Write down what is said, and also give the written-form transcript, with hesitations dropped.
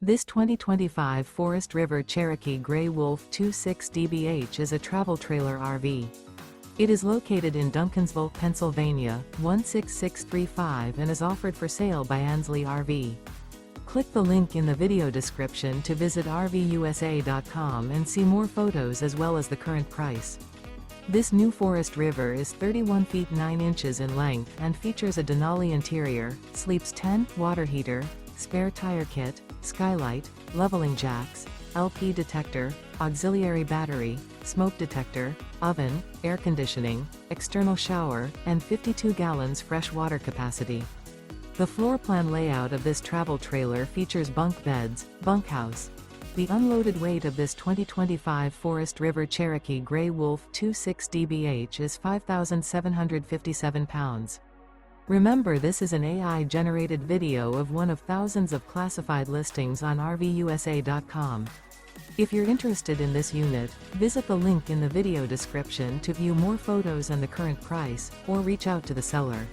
This 2025 Forest River Cherokee Grey Wolf 26 DBH is a travel trailer RV. It is located in Duncansville, Pennsylvania, 16635 and is offered for sale by Ansley RV. Click the link in the video description to visit RVUSA.com and see more photos as well as the current price. This new Forest River is 31 feet 9 inches in length and features a Denali interior, sleeps 10, water heater, spare tire kit, skylight, leveling jacks, LP detector, auxiliary battery, smoke detector, oven, air conditioning, external shower, and 52 gallons fresh water capacity. The floor plan layout of this travel trailer features bunk beds, bunkhouse. The unloaded weight of this 2025 Forest River Cherokee Grey Wolf 26 DBH is 5,757 pounds. Remember, this is an AI-generated video of one of thousands of classified listings on RVUSA.com. If you're interested in this unit, visit the link in the video description to view more photos and the current price, or reach out to the seller.